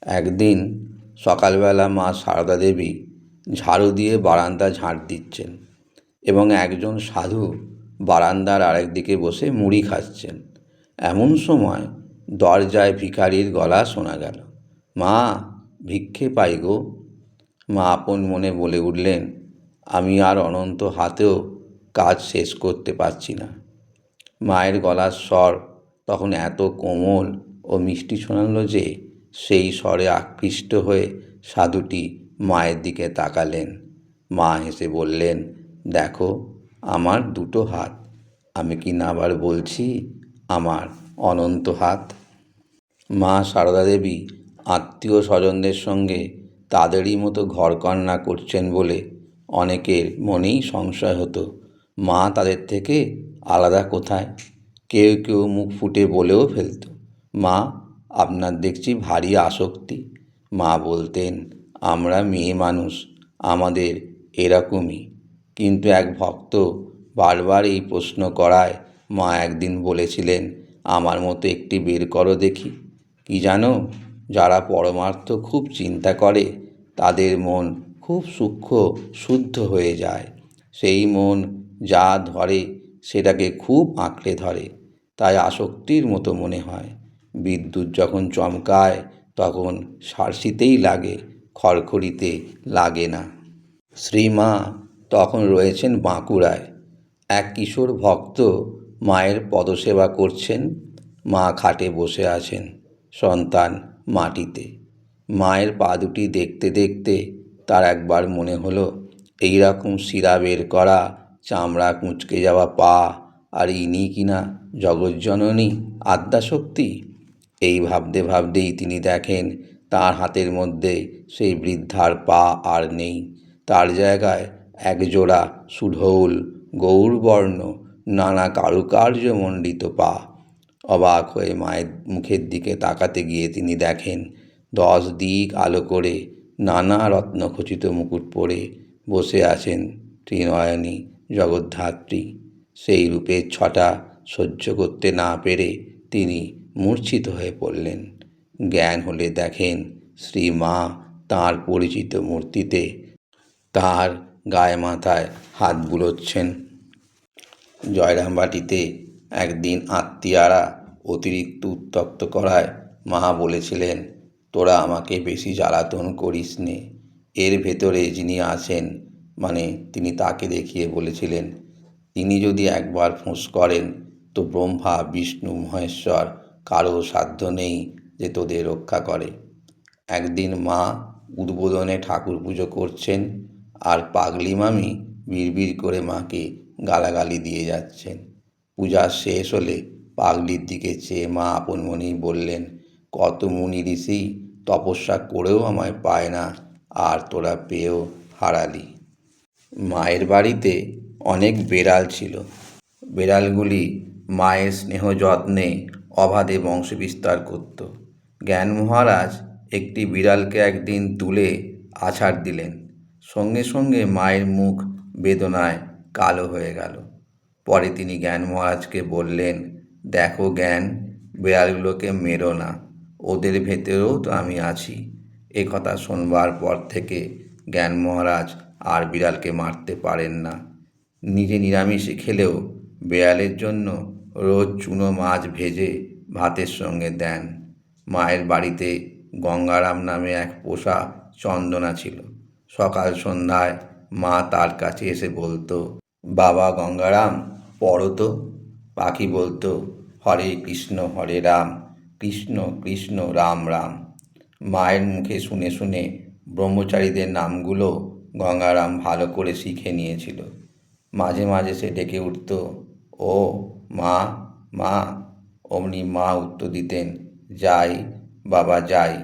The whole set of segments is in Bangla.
একদিন সকালবেলা মা সারদা দেবী ঝাড়ু দিয়ে বারান্দা ঝাঁট দিচ্ছেন এবং একজন সাধু বারান্দার আরেক দিকে বসে মুড়ি খাচ্ছেন। এমন সময় দরজায় ভিখারির গলা শোনা গেল, মা, ভিক্ষে পাই গো। মা আপন মনে বলে উঠলেন, আমি আর অনন্ত হাতেও কাজ শেষ করতে পারছি না। মায়ের গলার স্বর তখন এত কোমল ও মিষ্টি শোনাল যে সেই স্বরে আকৃষ্ট হয়ে সাধুটি মায়ের দিকে তাকালেন। মা হেসে বললেন, দেখো, আমার দুটো হাত, আমি কি না আবার বলছি, আমার অনন্ত হাত। মা সারদা দেবী আত্মীয় স্বজনদের সঙ্গে তাদেরই মতো ঘরকন্না করছেন বলে অনেকের মনেই সংশয় হতো, মা তাদের থেকে আলাদা কোথায়। কেউ কেউ মুখ ফুটে বলেও ফেলত, মা, আপনার দেখছি ভারী আসক্তি। মা বলতেন, আমরা মেয়ে মানুষ, আমাদের এরকমই। কিন্তু এক ভক্ত বারবার এই প্রশ্ন করায় মা একদিন বলেছিলেন, আমার মতো একটি বের করো দেখি। কি জানো, যারা পরমার্থ খুব চিন্তা করে তাদের মন খুব সূক্ষ্ম শুদ্ধ হয়ে যায়। সেই মন যা ধরে সেটাকে খুব আঁকড়ে ধরে, তাই আসক্তির মতো মনে হয়। বিদ্যুৎ যখন চমকায় তখন সার্সিতেই লাগে, খড়খড়িতে লাগে না। শ্রীমা তখন রয়েছেন বাঁকুড়ায়। এক কিশোর ভক্ত মায়ের পদসেবা করছেন। মা খাটে বসে আছেন, সন্তান মাটিতে। মায়ের পা দুটি দেখতে দেখতে তার একবার মনে হলো, এইরকম শিরা বের করা, চামড়া কুঁচকে যাওয়া পা, আর ইনি কিনা জগজ্জননী আদ্যাশক্তি। এই ভাবতে ভাবতেই তিনি দেখেন তার হাতের মধ্যে সেই বৃদ্ধার পা আর নেই। তার জায়গায় একজোড়া সুঢৌল গৌরবর্ণ নানা কারুকার্যমণ্ডিত পা। অবাক হয়ে মায়ের মুখের দিকে তাকাতে গিয়ে তিনি দেখেন 10 দিক আলো করে নানা রত্নখচিত মুকুট পরে বসে আছেন ত্রিনয়নী জগদ্ধাত্রী। সেই রূপের ছটা সহ্য করতে না পেরে তিনি মূর্ছিত হয়ে পড়লেন। জ্ঞান হলে দেখেন শ্রীমা তাঁর পরিচিত মূর্তিতে তাঁর গায়ে মাথায় হাত বুলোচ্ছেন। জয়রামবাটিতে একদিন আত্মীয়ারা অতিরিক্ত উত্ত্যক্ত করায় মা বলেছিলেন, তোরা আমাকে বেশি জ্বালাতন করিস নে। এর ভেতরে যিনি আছেন, মানে তিনি তাকে দেখিয়ে বলেছিলেন, তিনি যদি একবার ফোঁস করেন তো ব্রহ্মা বিষ্ণু মহেশ্বর কারো সাধ্য নেই যে তোদের রক্ষা করে। একদিন মা উদ্বোধনে ঠাকুর পুজো করছেন আর পাগলি মামি বিড়বিড় করে মাকে গালাগালি দিয়ে যাচ্ছেন। পূজা শেষ হলে পাগলির দিকে চেয়ে মা আপন মনেই বললেন, কত মুনি ঋষি তপস্যা করেও আমায় পায় না, আর তোরা পেয়েও হারালি। মায়ের বাড়িতে অনেক বেড়াল ছিল। বেড়ালগুলি মায়ের স্নেহ যত্নে অবাধে বংশবিস্তার করত। জ্ঞান মহারাজ একটি বিড়ালকে একদিন তুলে আছাড় দিলেন। সঙ্গে সঙ্গে মায়ের মুখ বেদনায় কালো হয়ে গেল। পরে তিনি জ্ঞান মহারাজকে বললেন, দেখো জ্ঞান, বিড়ালগুলোকে মেরো না, ওদের ভেতরেও তো আমি আছি। এ কথা শোনবার পর থেকে জ্ঞান মহারাজ আর বিড়ালকে মারতে পারেন না। নিজে নিরামিষে খেলেও বেড়ালের জন্য রোজ চুনো মাছ ভেজে ভাতের সঙ্গে দেন। মায়ের বাড়িতে গঙ্গারাম নামে এক পোষা চন্দনা ছিল। সকাল সন্ধ্যায় মা তার কাছে এসে বলতো, বাবা গঙ্গারাম, পড়ো তো। পাখি বলতো, হরে কৃষ্ণ হরে রাম, কৃষ্ণ কৃষ্ণ রাম রাম। মায়ের মুখে শুনে শুনে ব্রহ্মচারীদের নামগুলো গঙ্গারাম ভালো করে শিখে নিয়েছিল। মাঝে মাঝে সে ডেকে উঠত, ও মা, মা। অমনি মা উত্তর দিতেন, যাই বাবা যাই।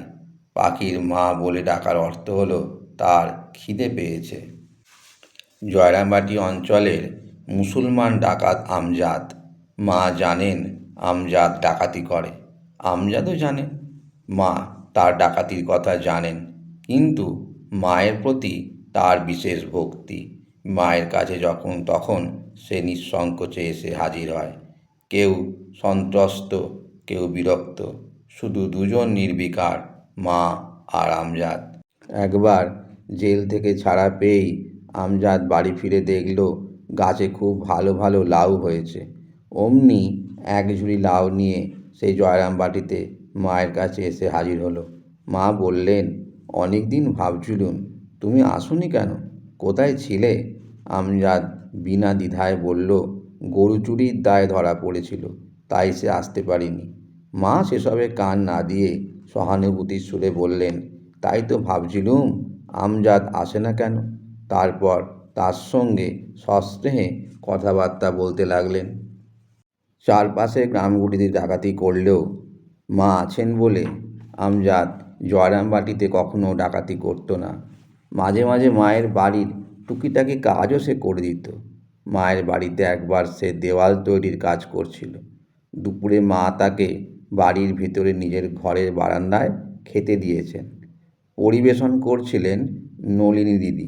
পাখির মা বলে ডাকার অর্থ হলো তার খিদে পেয়েছে। জয়রামবাটি অঞ্চলের মুসলমান ডাকাত আমজাদ। মা জানেন আমজাদ ডাকাতি করে, আমজাদও জানেন মা তার ডাকাতির কথা জানেন, কিন্তু মায়ের প্রতি তার বিশেষ ভক্তি। মায়ের কাছে যখন তখন সে নিঃসংকোচে এসে হাজির হয়। কেউ সন্ত্রস্ত, কেউ বিরক্ত, শুধু দুজন নির্বিকার মা আর আমজাদ। একবার জেল থেকে ছাড়া পেয়েই আমজাদ বাড়ি ফিরে দেখল গাছে খুব ভালো ভালো লাউ হয়েছে। অমনি এক ঝুড়ি লাউ নিয়ে সেই জয়রামবাটিতে মায়ের কাছে এসে হাজির হলো। মা বললেন, অনেক দিন ভাবছিলুম তুমি আসোনি কেন, কোথায় ছিলে? আমজাদ বিনা দ্বিধায় বলল, গরু চুরির দায়ে ধরা পড়েছিল, তাই সে আসতে পারিনি। মা সেসবে কান না দিয়ে সহানুভূতির সুরে বললেন, তাই তো ভাবছিলুম আমজাদ আসে না কেন। তারপর তার সঙ্গে সস্নেহে কথাবার্তা বলতে লাগলেন। চারপাশের গ্রামগুলিতে ডাকাতি করলেও মা আছেন বলে আমজাদ জয়রামবাটিতে কখনো ডাকাতি করত না। মাঝে মাঝে মায়ের বাড়ির টুকিটাকি কাজও সে করে দিত। মায়ের বাড়িতে একবার সে দেওয়াল তৈরির কাজ করছিল। দুপুরে মা তাকে বাড়ির ভিতরে নিজের ঘরের বারান্দায় খেতে দিয়েছেন। পরিবেশন করছিলেন নলিনী দিদি।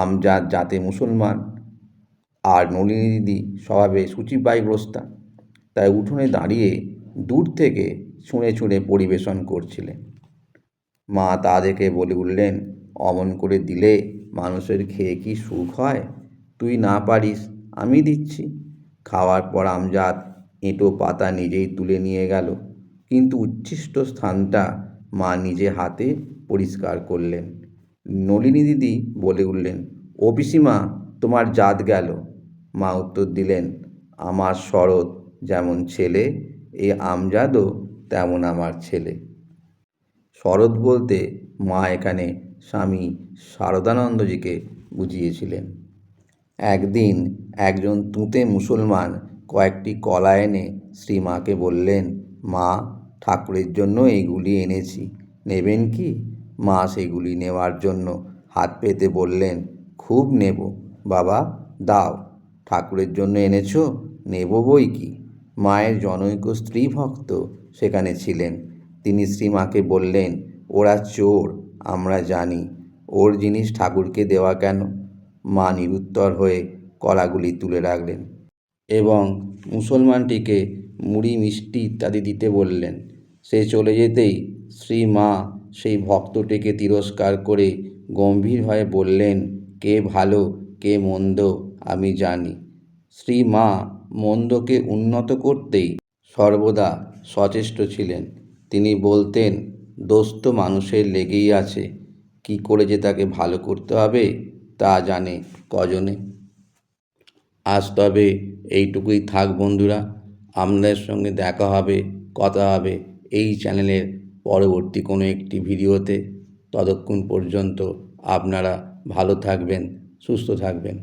আমজাদ জাতে মুসলমান আর নলিনী দিদি স্বভাবে শুচিবাইগ্রস্তা, তাই উঠোনে দাঁড়িয়ে দূর থেকে ছুঁড়ে ছুঁড়ে পরিবেশন করছিলেন। মা তা দেখে বলে উঠলেন, অমন করে দিলে মানুষের খেয়ে কি সুখ হয়? তুই না পারিস, আমি দিচ্ছি। খাওয়ার পর আমজাদ এঁটো পাতা নিজেই তুলে নিয়ে গেল, কিন্তু উচ্ছিষ্ট স্থানটা মা নিজে হাতে পরিষ্কার করলেন। নলিনী দিদি বলে উঠলেন, ও পিসিমা, তোমার জাত গেল। মা উত্তর দিলেন, আমার শরৎ যেমন ছেলে, এই আমজাদও তেমন আমার ছেলে। শরৎ বলতে মা এখানে স্বামী শারদানন্দজিকে বুঝিয়েছিলেন। একদিন একজন তুঁতে মুসলমান কয়েকটি কলা এনে শ্রীমাকে বললেন, মা, ঠাকুরের জন্য এইগুলি এনেছি, নেবেন কি? মা সেগুলি নেওয়ার জন্য হাত পেতে বললেন, খুব নেব বাবা, দাও। ঠাকুরের জন্য এনেছো, নেব বই কি। মায়ের জনৈক স্ত্রী ভক্ত সেখানে ছিলেন। তিনি শ্রীমাকে বললেন, ওরা চোর, আমরা জানি, ওর জিনিস ঠাকুরকে দেওয়া কেন? মা নিরুত্তর হয়ে কলাগুলি তুলে রাখলেন এবং মুসলমানটিকে মুড়ি মিষ্টি ইত্যাদি দিতে বললেন। সে চলে যেতেই শ্রীমা সেই ভক্তটিকে তিরস্কার করে গম্ভীরভাবে বললেন, কে ভালো কে মন্দ আমি জানি। শ্রীমা মন্দকে উন্নত করতেই সর্বদা সচেষ্ট ছিলেন। তিনি বলতেন, দোষ তো মানুষের লেগেই আছে, কি করে যে তাকে ভালো করতে হবে তা জানে কজনে। আজ তবে এইটুকুই থাক বন্ধুরা। আপনাদের সঙ্গে দেখা হবে, কথা হবে এই চ্যানেলের পরবর্তী কোনো একটি ভিডিওতে। ততক্ষণ পর্যন্ত আপনারা ভালো থাকবেন, সুস্থ থাকবেন।